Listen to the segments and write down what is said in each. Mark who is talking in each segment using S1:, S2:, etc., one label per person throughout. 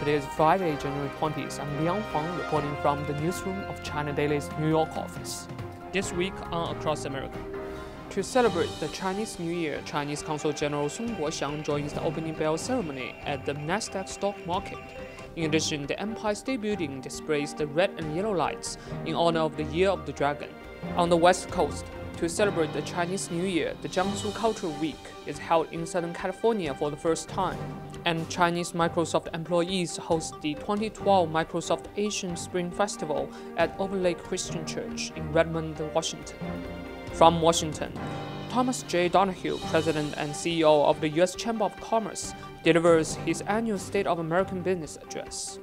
S1: Today is Friday, January 20th. I'm Liang Huang reporting from the newsroom of China Daily's New York office. This week on Across America. To celebrate the Chinese New Year, Chinese Consul General Sun Guoxiang joins the opening bell ceremony at the NASDAQ stock market. In addition, the Empire State Building displays the red and yellow lights in honor of the Year of the Dragon. On the West Coast, to celebrate the Chinese New Year, the Jiangsu Cultural Week is held in Southern California for the first time, and Chinese Microsoft employees host the 2012 Microsoft Asian Spring Festival at Overlake Christian Church in Redmond, Washington. From Washington, Thomas J. Donohue, President and CEO of the U.S. Chamber of Commerce, delivers his annual State of American Business address.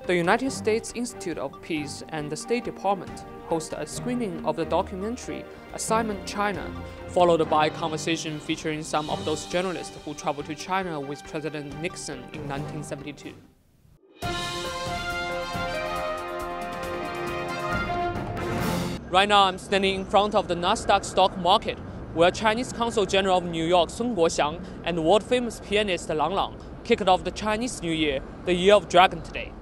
S1: The United States Institute of Peace and the State Department host a screening of the documentary Assignment China, followed by a conversation featuring some of those journalists who traveled to China with President Nixon in 1972. Right now, I'm standing in front of the NASDAQ stock market, where Chinese Consul General of New York Sun Guoxiang and world-famous pianist Lang Lang kicked off the Chinese New Year, the Year of Dragon today.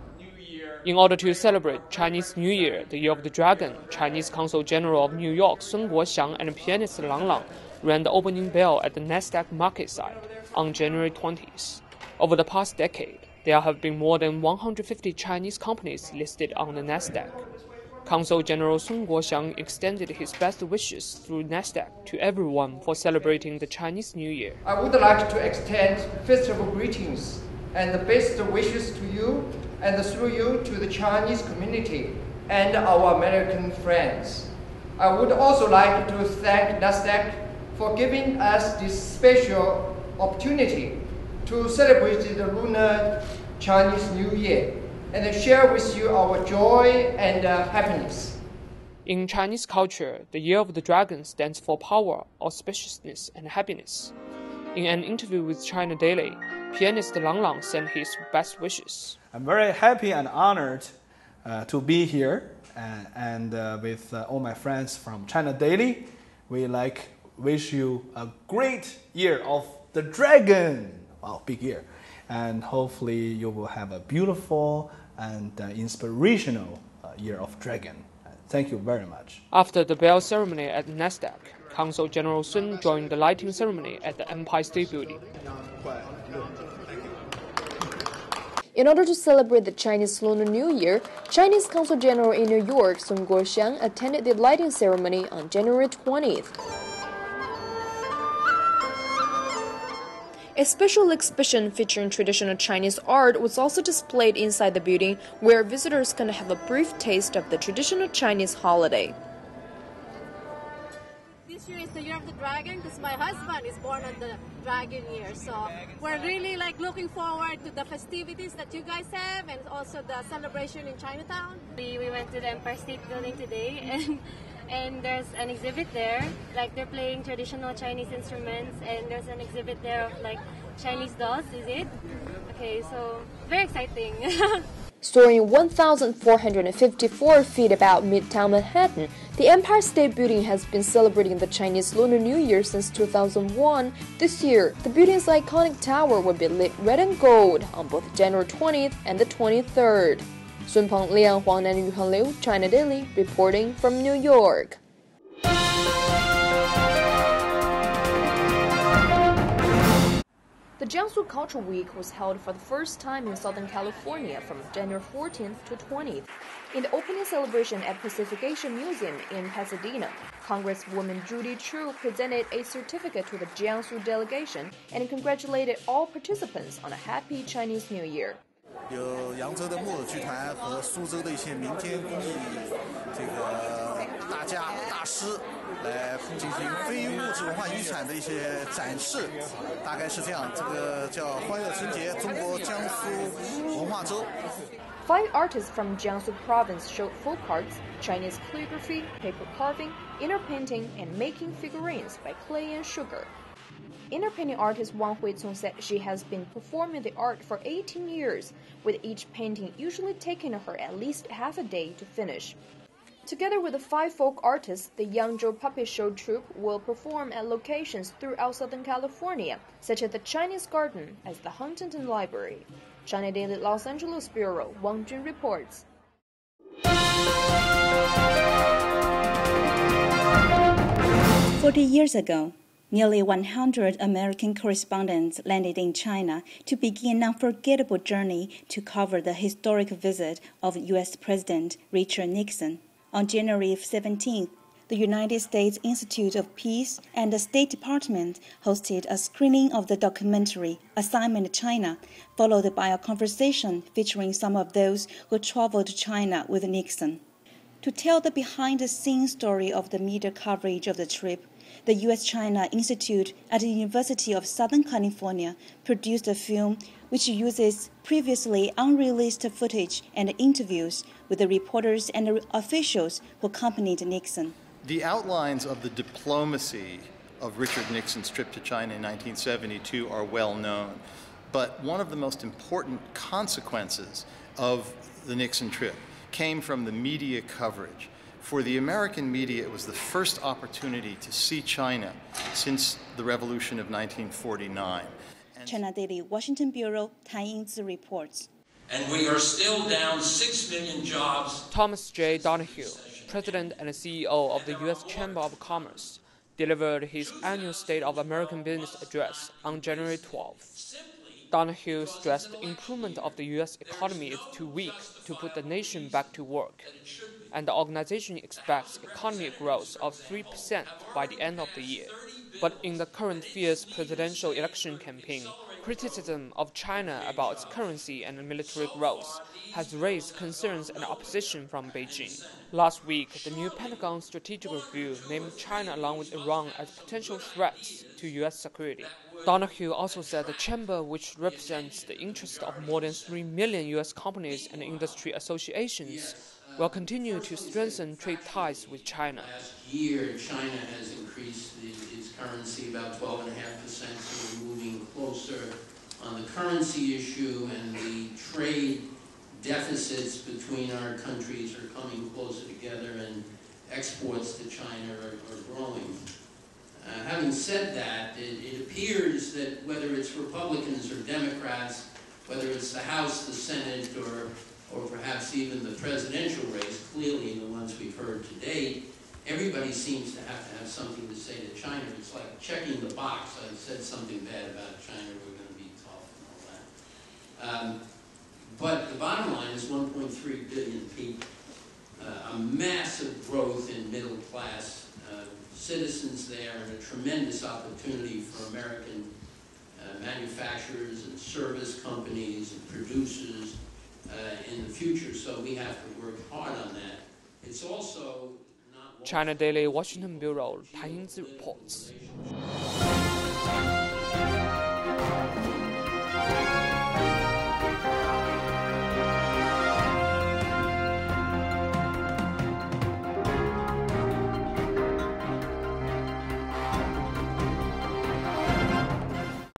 S1: In order to celebrate Chinese New Year, the Year of the Dragon, Chinese Consul General of New York Sun Guoxiang and pianist Lang Lang rang the opening bell at the NASDAQ market site on January 20th. Over the past decade, there have been more than 150 Chinese companies listed on the NASDAQ. Consul General Sun Guoxiang extended his best wishes through NASDAQ to everyone for celebrating the Chinese New Year.
S2: I would like to extend festival greetings and the best wishes to you and through you to the Chinese community and our American friends. I would also like to thank NASDAQ for giving us this special opportunity to celebrate the Lunar Chinese New Year and share with you our joy and happiness.
S1: In Chinese culture, the Year of the Dragon stands for power, auspiciousness, and happiness. In an interview with China Daily, pianist Lang Lang sent his best wishes.
S3: I'm very happy and honored to be here and with all my friends from China Daily. We wish you a great year of the dragon. Wow, big year. And hopefully you will have a beautiful and inspirational year of dragon. Thank you very much.
S1: After the bell ceremony at NASDAQ, Consul General Sun joined the lighting ceremony at the Empire State Building.
S4: In order to celebrate the Chinese Lunar New Year, Chinese Consul General in New York Sun Guoxiang attended the lighting ceremony on January 20th. A special exhibition featuring traditional Chinese art was also displayed inside the building, where visitors can have a brief taste of the traditional Chinese holiday.
S5: This year is the Year of the Dragon because my husband is born on the Dragon year, so we're really looking forward to the festivities that you guys have and also the celebration in Chinatown.
S6: We went to the Empire State Building today and there's an exhibit there, they're playing traditional Chinese instruments, and there's an exhibit there of Chinese dolls, is it? Okay, so very exciting.
S4: Soaring 1,454 feet above Midtown Manhattan, the Empire State Building has been celebrating the Chinese Lunar New Year since 2001. This year, the building's iconic tower will be lit red and gold on both January 20th and the 23rd. Sun Peng, Liang Huang, and Yuhan Liu, China Daily, reporting from New York. The Jiangsu Cultural Week was held for the first time in Southern California from January 14th to 20th. In the opening celebration at Pacific Asia Museum in Pasadena, Congresswoman Judy Chu presented a certificate to the Jiangsu delegation and congratulated all participants on a happy Chinese New Year.
S7: 有扬州的木偶剧团和苏州的一些民间工艺大家大师来进行非物质文化遗产的一些展示，大概是这样。这个叫欢乐春节中国江苏文化周。
S4: 5 artists from Jiangsu province showed folk arts, Chinese calligraphy, paper carving, inner painting, and making figurines by clay and sugar. Inner painting artist Wang Huicong said she has been performing the art for 18 years, with each painting usually taking her at least half a day to finish. Together with the 5 folk artists, the Yangzhou Puppet Show troupe will perform at locations throughout Southern California, such as the Chinese Garden as the Huntington Library. China Daily Los Angeles Bureau, Wang Jun reports.
S8: 40 years ago, nearly 100 American correspondents landed in China to begin an unforgettable journey to cover the historic visit of U.S. President Richard Nixon. On January 17th, the United States Institute of Peace and the State Department hosted a screening of the documentary Assignment China, followed by a conversation featuring some of those who traveled to China with Nixon. To tell the behind-the-scenes story of the media coverage of the trip, the U.S.-China Institute at the University of Southern California produced a film which uses previously unreleased footage and interviews with the reporters and officials who accompanied Nixon.
S9: The outlines of the diplomacy of Richard Nixon's trip to China in 1972 are well known, but one of the most important consequences of the Nixon trip came from the media coverage. For the American media, it was the first opportunity to see China since the Revolution of 1949.
S8: China Daily Washington Bureau, Tai Yingzi reports.
S10: And we are still down 6 million jobs.
S1: Thomas J. Donohue, President and CEO of the U.S. Chamber of Commerce, delivered his annual State of American Business address on January 12th. Donohue stressed the improvement of the U.S. economy is too weak to put the nation back to work, and the organization expects economic growth of 3% by the end of the year. But in the current fierce presidential election campaign, criticism of China about its currency and military growth has raised concerns and opposition from Beijing. Last week, the new Pentagon Strategic Review named China along with Iran as potential threats to U.S. security. Donohue also said the chamber, which represents the interests of more than 3 million U.S. companies and industry associations, will continue to strengthen trade ties with China.
S10: Last year, China has increased its currency about 12.5%, so we're moving closer on the currency issue, and the trade deficits between our countries are coming closer together, and exports to China are growing. Having said that, it appears that whether it's Republicans or Democrats, whether it's the House, the Senate, or perhaps even the presidential race, clearly the ones we've heard to date, everybody seems to have something to say to China. It's like checking the box. I said something bad about China, we're going to be tough and all that. But the bottom line is 1.3 billion people, a massive growth in middle class citizens there, and a tremendous opportunity for American manufacturers and service companies and producers in the future. So we have to work hard on that. It's also not...
S1: China Daily Washington Bureau, Tai Yingzi reports.